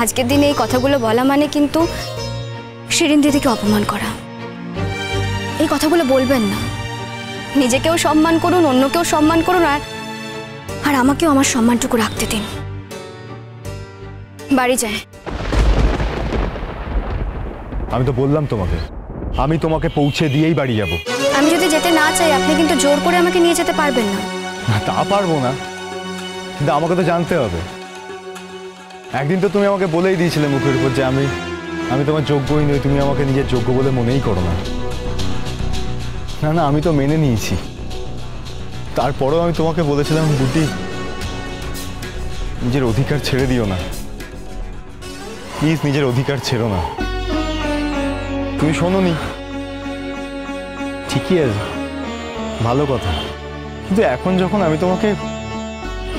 আজকের দিনে এই কথাগুলো বলা মানে কিন্তু শিরিন দিদিকে অপমান করা। এই কথাগুলো বলবেন না। নিজেকেও সম্মান করুন, অন্যকেও সম্মান করুন, আর আমাকেও আমার সম্মানটুকু রাখতে দিন। বাড়ি যান। আমি তো বললাম তোমাকে, আমি তোমাকে পৌঁছে দিয়েই বাড়ি যাব। আমি যদি যেতে না চাই আপনি কিন্তু জোর করে আমাকে নিয়ে যেতে পারবেন না। তা পারবো না, কিন্তু আমাকে তো জানতে হবে। একদিন তো তুমি আমাকে বলেই দিয়েছিলে মুখের উপর যে আমি তোমার যোগ্যই নই, তুমি আমাকে নিজের যোগ্য বলে মনেই করো না। না না, আমি তো মেনে নিয়েছি। তারপরেও আমি তোমাকে বলেছিলাম, বুদ্ধি নিজের অধিকার ছেড়ে দিও না, প্লিজ নিজের অধিকার ছেড়ো না। তুমি শোনোনি, ঠিকই আছে, ভালো কথা, কিন্তু এখন যখন আমি তোমাকে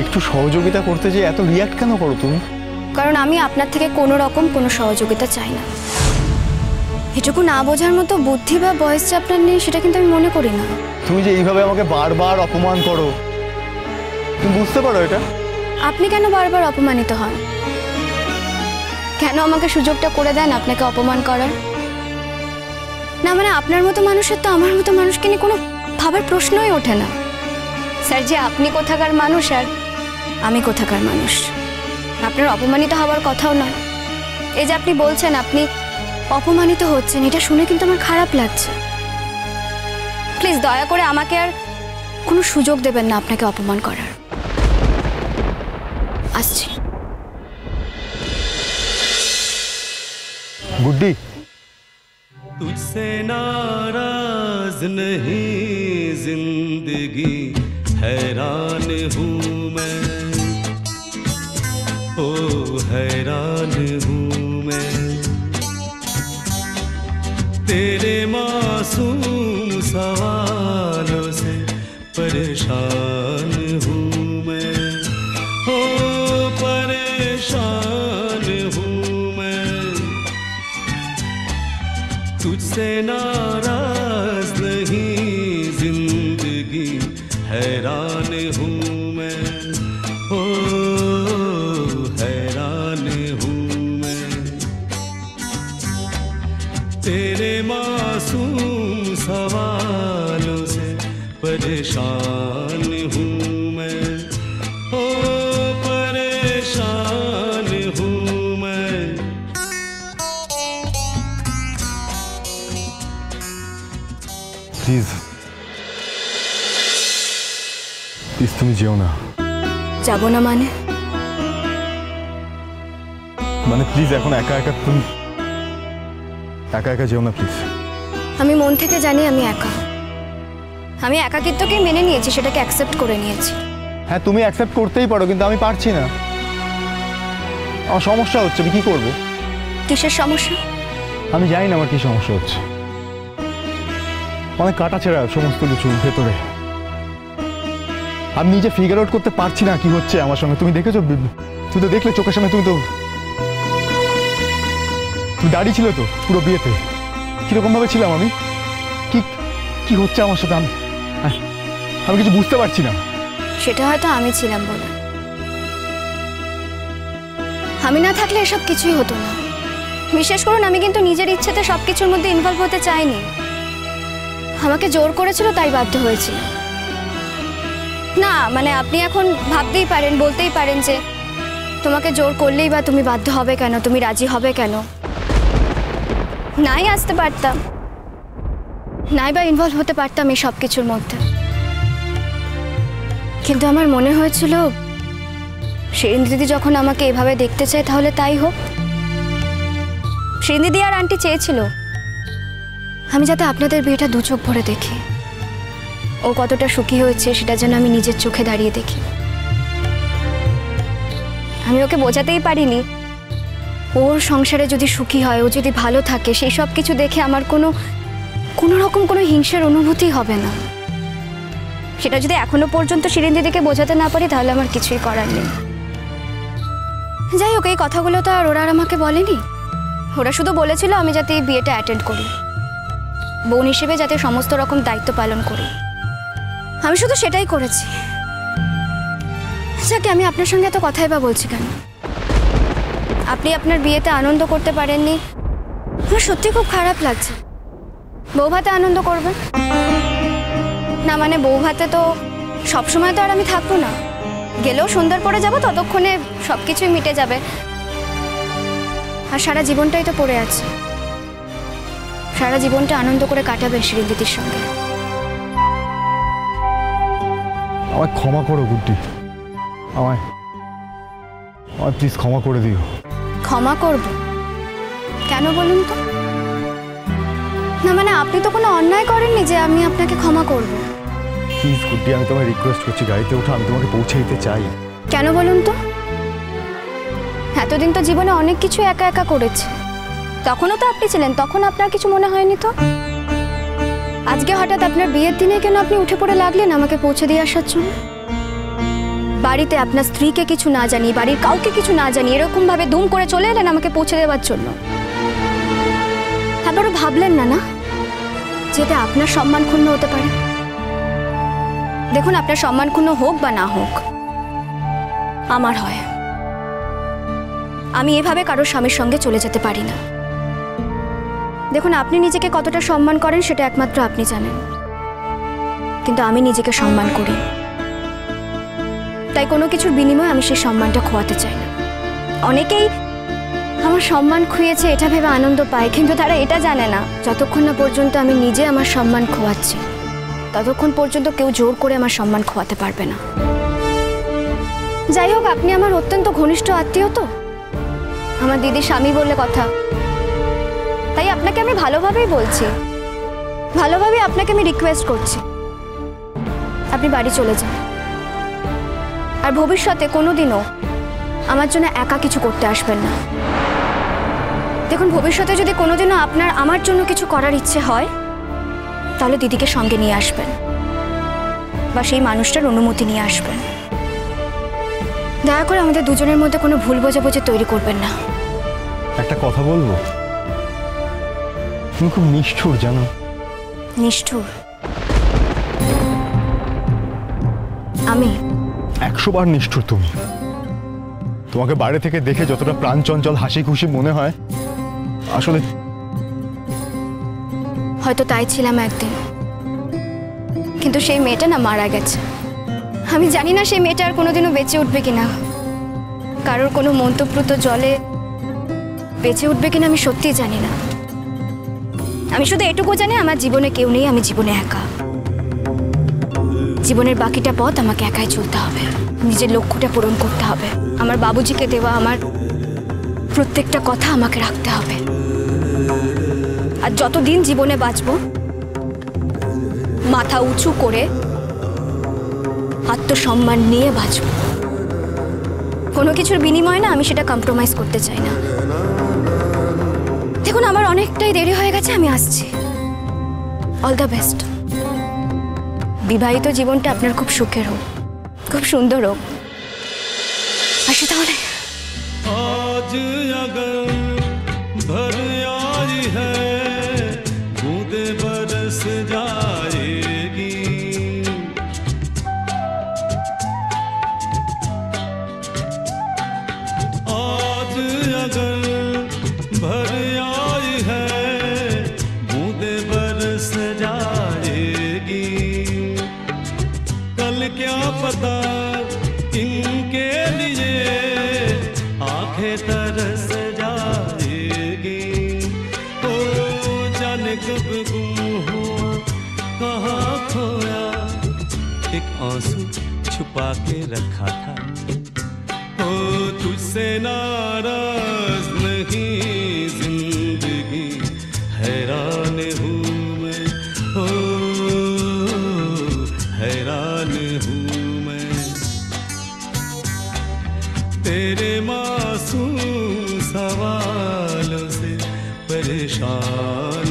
একটু সহযোগিতা করতে চাই, এত রিয়াক্ট কেন করো তুমি? কারণ আমি আপনার থেকে কোনো রকম কোনো সহযোগিতা চাই না। এটুকু না বোঝার মতো বুদ্ধি বা বয়স যে আপনার নেই সেটা কিন্তু আমি মনে করি না। তুমি যে এইভাবে আমাকে বারবার অপমান করো, তুমি বুঝতে পারো এটা? আপনি কেন বারবার অপমানিত হন? কেন আমাকে সুযোগটা করে দেন আপনাকে অপমান করার? না মানে আপনার মতো মানুষের তো আমার মতো মানুষকে নিয়ে কোনো ভাবার প্রশ্নই ওঠে না। স্যার, যে আপনি কোথাকার মানুষ আর আমি কোথাকার মানুষ, আপনার অপমানিত হওয়ার কথাও নয়। এই যে আপনি বলছেন আপনি অপমানিত হচ্ছেন, এটা শুনে কিন্তু আমার খারাপ লাগছে। প্লিজ দয়া করে আমাকে আর কোনো সুযোগ দেবেন না আপনাকে অপমান করার। আসছি। গুড্ডি, तुझसे नाराज नहीं जिंदगी हैरान हूँ मैं, ओ हैरान हूँ मैं, तेरे मासूम सवालों से परेशान हूँ मैं, ओ परेशान हूँ मैं, तुझसे नाराज नहीं जिंदगी हैरान हूँ मैं, ओ हैरान हूँ मैं, तेरे मासूम सवालों से परेशान हूँ मैं, ओ परेशान हूँ मैं। প্লিজ প্লিজ তুমি যেও না। যাব না মানে? মানে প্লিজ এখন একা একা তুমি একা একা যেও না প্লিজ। আমি মন থেকে জানি আমি একা। আমি একাকিত্বকে মেনে নিয়েছি, সেটাকে অ্যাকসেপ্ট করে নিয়েছি। হ্যাঁ, তুমি অ্যাকসেপ্ট করতেই পারো, কিন্তু আমি পারছি না। আমার সমস্যা হচ্ছে, আমি কি করব? কিসের সমস্যা? আমি জানি না আমার কি সমস্যা হচ্ছে। অনেক কাটা ছেঁড়া সমস্ত কিছু ভেতরে, আমি নিজে ফিগার আউট করতে পারছি না কি হচ্ছে আমার সঙ্গে। তুমি দেখেছো, তুমি তো দেখলে চোখের সামনে, তুমি দাঁড়িয়ে ছিল তো পুরো বিয়েতে, কিরকম ভাবে ছিলাম আমি, কি কি হচ্ছে আমার সাথে, আমি কিছু বুঝতে পারছি না। সেটা হয়তো আমি ছিলাম বলে। আমি না থাকলে এসব কিছুই হতো না। বিশেষ করুন, আমি কিন্তু নিজের ইচ্ছেতে সবকিছুর মধ্যে ইনভলভ হতে চাইনি। আমাকে জোর করেছিল, তাই বাধ্য হয়েছিল। না মানে আপনি এখন ভাবতেই পারেন, বলতেই পারেন যে তোমাকে জোর করলেই বা তুমি বাধ্য হবে কেন, তুমি রাজি হবে কেন? নাই আসতে পারতাম, নাই বা ইনভলভ হতে পারতাম এই সব কিছুর মধ্যে। কিন্তু আমার মনে হয়েছিল শিরিন দিদি যখন আমাকে এভাবে দেখতে চায় তাহলে তাই হোক। শিরিন দিদি আর আন্টি চেয়েছিল আমি যাতে আপনাদের বিয়েটা দু চোখ ভরে দেখি। ও কতটা সুখী হয়েছে সেটা যেন আমি নিজের চোখে দাঁড়িয়ে দেখি। আমি ওকে বোঝাতেই পারিনি ওর সংসারে যদি সুখী হয়, ও যদি ভালো থাকে, সেই সব কিছু দেখে আমার কোনো রকম কোনো হিংসার অনুভূতি হবে না। সেটা যদি এখনো পর্যন্ত শিরিন দিদিকে বোঝাতে না পারি তাহলে আমার কিছুই করার নেই। যাই হোক, এই কথাগুলো তো আর ওরা আমাকে বলেনি। ওরা শুধু বলেছিল আমি যাতে এই বিয়েটা অ্যাটেন্ড করি, বোন হিসেবে যাতে সমস্ত রকম দায়িত্ব পালন করি। আমি শুধু সেটাই করেছি। যাকে আমি আপনার সঙ্গে এত কথাই বা বলছি কেন? আপনি আপনার বিয়েতে আনন্দ করতে পারেননি, আমার সত্যি খুব খারাপ লাগছে। বৌভাতে আনন্দ করবেন না? মানে বৌভাতে তো সবসময় তো আর আমি থাকবো না, গেলেও সন্ধ্যার পরে যাবো, ততক্ষণে সব কিছুই মিটে যাবে। আর সারা জীবনটাই তো পড়ে আছে, সারা জীবনটা আনন্দ করে কাটাবে শ্রীদিদির সঙ্গে। আমায় ক্ষমা করো গুড্ডি, আমায় আমায় প্লিজ ক্ষমা করে দিও। ক্ষমা করব কেন বলুন তো? না মানে আপনি তো কোনো অন্যায় করেননি যে আমি আপনাকে ক্ষমা করব। প্লিজ গুড্ডি, আমি তোমায় রিকোয়েস্ট করছি, গাড়িতে ওঠো, আমি তোমাকে পৌঁছে দিতে চাই। কেন বলুন তো? এতদিন তো জীবনে অনেক কিছু একা একা করেছি, তখনও তো আপনি ছিলেন, তখন আপনার কিছু মনে হয়নি তো? আজকে হঠাৎ আপনার বিয়ের দিনে কেন আপনি উঠে পড়ে লাগলেন আমাকে পৌঁছে দিয়ে আসার জন্য? বাড়িতে আপনার স্ত্রীকে কিছু না জানিয়ে, বাড়ির কাউকে কিছু না জানিয়ে এরকম ভাবে ধুম করে চলে এলেন আমাকে পৌঁছে দেওয়ার জন্য। তারপরও ভাবলেন না না যেটা আপনার সম্মান ক্ষুণ্ণ হতে পারে? দেখুন, আপনার সম্মান ক্ষুণ্ণ হোক বা না হোক, আমার হয়। আমি এভাবে কারোর স্বামীর সঙ্গে চলে যেতে পারি না। দেখুন, আপনি নিজেকে কতটা সম্মান করেন সেটা একমাত্র আপনি জানেন, কিন্তু আমি নিজেকে সম্মান করি, তাই কোনো কিছুর বিনিময়ে আমি সেই সম্মানটা খোয়াতে চাই না। অনেকেই আমার সম্মান খুইয়েছে এটা ভেবে আনন্দ পায়, কিন্তু তারা এটা জানে না যতক্ষণ না পর্যন্ত আমি নিজে আমার সম্মান খোয়াচ্ছি ততক্ষণ পর্যন্ত কেউ জোর করে আমার সম্মান খোয়াতে পারবে না। যাই হোক, আপনি আমার অত্যন্ত ঘনিষ্ঠ আত্মীয়, তো আমার দিদি স্বামী বললে কথা, তাই আপনাকে আমি ভালোভাবেই বলছি, ভালোভাবেই আপনাকে আমি রিকোয়েস্ট করছি, আপনি বাড়ি চলে যান। আর ভবিষ্যতে কোনোদিনও আমার জন্য একা কিছু করতে আসবেন না। দেখুন, ভবিষ্যতে যদি কোনোদিনও আপনার আমার জন্য কিছু করার ইচ্ছে হয় তাহলে দিদিকে সঙ্গে নিয়ে আসবেন বা সেই মানুষটার অনুমতি নিয়ে আসবেন। দয়া করে আমাদের দুজনের মধ্যে কোনো ভুল বোঝাবুঝি তৈরি করবেন না। একটা কথা বলবো, তুমি খুব নিষ্ঠুর জানো। নিষ্ঠুর? আমি 100 বার নিষ্ঠুর তুমি। তোমাকে বাইরে থেকে দেখে যতটা প্রাণ চঞ্চল হাসি খুশি মনে হয়, আসলে হয়তো তাই ছিলাম একদিন, কিন্তু সেই মেয়েটা না মারা গেছে। আমি জানি না সেই মেয়েটা আর কোনোদিনও বেঁচে উঠবে কিনা, কারোর কোনো মন্তব্যপ্রুত জলে বেঁচে উঠবে কিনা আমি সত্যিই জানি না। আমি শুধু এটুকু জানি আমার জীবনে কেউ নেই, আমি জীবনে একা। জীবনের বাকিটা পথ আমাকে একাই চলতে হবে, নিজের লক্ষ্যটা পূরণ করতে হবে, আমার বাবুজিকে দেওয়া আমার প্রত্যেকটা কথা আমাকে রাখতে হবে। আর যতদিন জীবনে বাঁচবো মাথা উঁচু করে আত্মসম্মান নিয়ে বাঁচবো। কোনো কিছুর বিনিময়ে না আমি সেটা কম্প্রোমাইজ করতে চাই না। দেখুন, আমার অনেকটাই দেরি হয়ে গেছে, আমি আসছি। All the best. বিবাহিত জীবনটা আপনার খুব সুখের হোক, খুব সুন্দর হোক। আসি তাহলে। आज अगर भर आई है बूंदे बरस जाएगी, आज अगर भर आई है बूंदे बरस जाएगी, कल क्या पता इनके लिए आंखें तरस जाएगी। ओ जाने कब गुम हुआ कहाँ खोया, एक आंसू छुपा के रखा था। ओ तुझसे नाराज नहीं जिंदगी, हैरान हूँ मैं, ओ हैरान हूँ मैं तेरे मासूम सवालों से परेशान